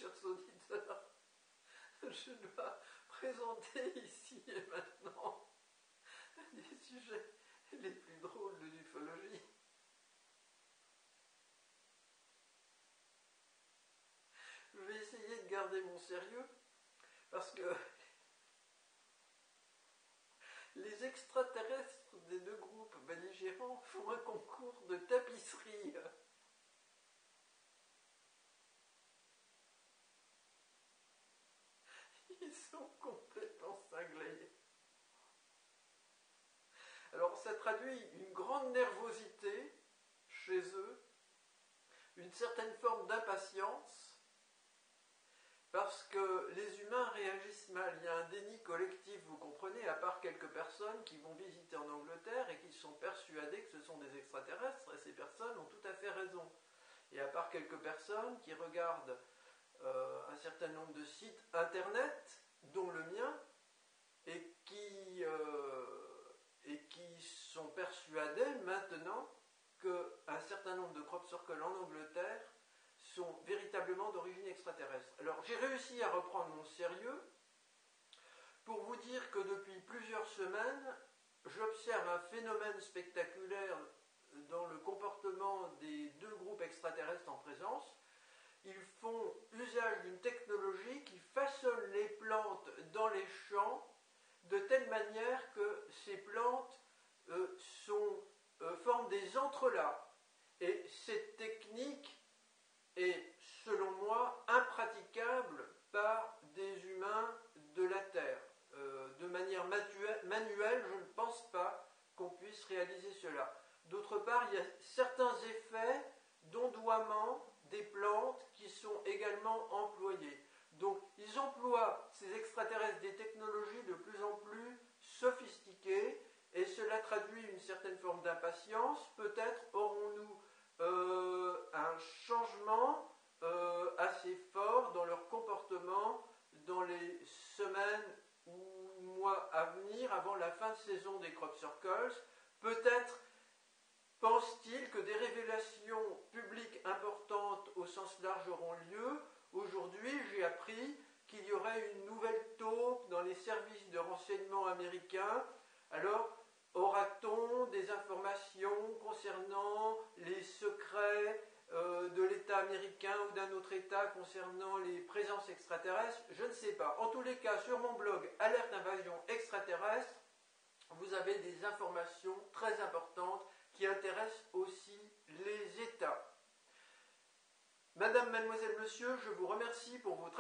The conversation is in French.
chers auditeurs, je dois présenter ici et maintenant des sujets les plus drôles de l'ufologie. Je vais essayer de garder mon sérieux parce que les extraterrestres des deux groupes belligérants font un concours de tapisserie. Ils sont complètement cinglés. Alors ça traduit une grande nervosité chez eux, une certaine forme d'impatience, parce que les humains réagissent mal. Il y a un déni collectif, vous comprenez, à part quelques personnes qui vont visiter en Angleterre et qui sont persuadées que ce sont des extraterrestres, et ces personnes ont tout à fait raison. Et à part quelques personnes qui regardent un certain nombre de sites internet, dont le mien, et qui sont persuadés maintenant qu'un certain nombre de crop circles en Angleterre sont véritablement d'origine extraterrestre. Alors j'ai réussi à reprendre mon sérieux pour vous dire que depuis plusieurs semaines, j'observe un phénomène spectaculaire dans le comportement des deux groupes extraterrestres en présence. Ils font usage d'une technologie qui façonne les plantes dans les champs de telle manière que ces plantes forment des entrelacs. Et cette technique est, selon moi, impraticable par des humains de la Terre. De manière manuelle, je ne pense pas qu'on puisse réaliser cela. D'autre part, il y a certains effets d'ondoiement des plantes qui sont également employés. Donc, ils emploient, ces extraterrestres, des technologies de plus en plus sophistiquées, et cela traduit une certaine forme d'impatience. Peut-être aurons-nous un changement assez fort dans leur comportement dans les semaines ou mois à venir, avant la fin de saison des crop circles. Peut-être pense-t-il que des révélations publiques importantes au sens large auront lieu. Aujourd'hui, j'ai appris qu'il y aurait une nouvelle taupe dans les services de renseignement américains. Alors, aura-t-on des informations concernant les secrets de l'État américain ou d'un autre État concernant les présences extraterrestres? Je ne sais pas. En tous les cas, sur mon blog Alerte Invasion Extraterrestre, vous avez des informations très importantes qui intéressent aussi les États. Madame, mademoiselle, monsieur, je vous remercie pour votre